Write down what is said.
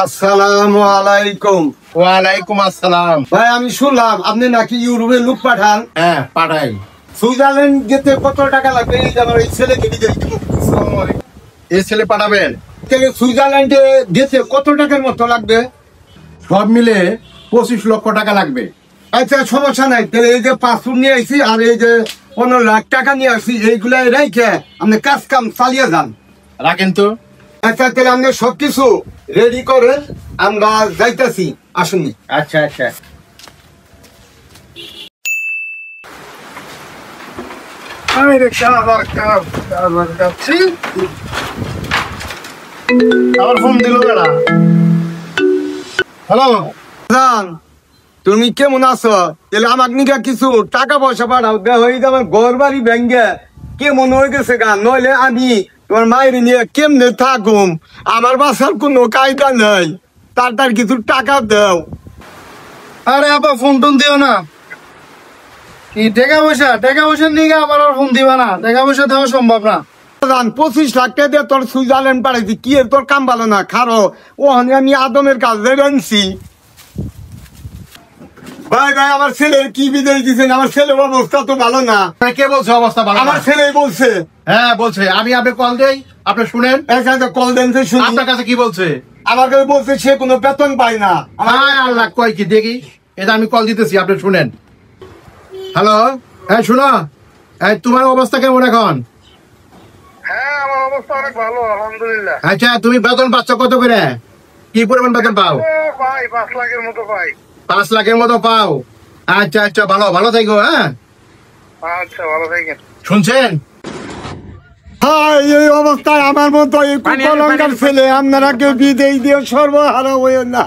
আসসালামু আলাইকুম। ওয়ালাইকুম আসসালাম। ভাই আমি শুনলাম আপনি নাকি ইউরোপে লোক পাঠান। হ্যাঁ পাঠাই। সুইজারল্যান্ড যেতে কত টাকা লাগবে এই আমার এই ছেলেকে বিদেশ দিব। এই ছেলে পাঠাবেন? সুইজারল্যান্ডে যেতে কত টাকার মতো লাগবে? সব মিলে 25 লক্ষ টাকা লাগবে। আচ্ছা সমস্যা নাই, তাহলে এই যে পাসপোর্ট নিয়ে আসি আর এই যে 15 লাখ টাকা নিয়ে আসি এইগুলাই রেখে আপনি কাজ কাম চালিয়ে যান। রাখেন তো। আচ্ছা তাহলে আপনি সবকিছু রেডি করেন, আমরা যাইতেছি। আসুন। আচ্ছা আচ্ছা। আবার ফোন দিল বেড়া। হ্যালো জান, তুমি কেমন আছো? তাহলে আমাকে নিকা কিছু টাকা পয়সা পাঠাও, হয়ে যাবে ঘর বাড়ি ভেঙ্গে কেমন হয়ে গেছে গান, নইলে আমি তোমার মায়ের নিয়ে কেমনে থাকুম? আমার বাসার কোনো কায়দা নাই, তার কিছু টাকা দাও। আরে আপা ফোন টোন দিও না। কি টাকা পয়সা নিয়ে আবার আর ফোন দিবা না? টাকা পয়সা দেওয়া সম্ভব না। জান 25 লাখ টাকা দিয়ে তোর সুইজারল্যান্ড পাঠাইছি, কি এর তোর কাম ভালো না? খারো ওখানে আমি আদমের কাজ আনছি। ভাই ভাই আমার ছেলের কি বিদেশ দিচ্ছেন? আমার ছেলের অবস্থা তো ভালো না। কে বলছে অবস্থা ভালো? আমার ছেলেই বলছে। হ্যাঁ বলছে, আমি আপনি কল দেই, আপনি শুনেন। কল দেন শুনি। আপনার কাছে কি বলছে? আমার কাছে বলছে সে কোনো বেতন পায় না। হায় আল্লাহ, কয় কি দেখি। এটা আমি কল দিতেছি, আপনি শুনেন। হ্যালো, হ্যাঁ শুনো, এই তোমার অবস্থা কেমন এখন? হ্যাঁ আমার অবস্থা অনেক ভালো আলহামদুলিল্লাহ। আচ্ছা তুমি বেতন পাচ্ছ কত করে? কি পরিমাণ বেতন পাও? পাই 5 লাখের মতো পাই। 5 লাখের মতো পাও? আচ্ছা আচ্ছা, ভালো ভালো থাকো। হ্যাঁ আচ্ছা ভালো থাকেন। শুনছেন? হ্যাঁ এই অবস্থায় আমার মতো এই কুকলঙ্কার ছেলে আপনারা কেউ বিদেশ দিয়ে সর্বহারা হয়ে না।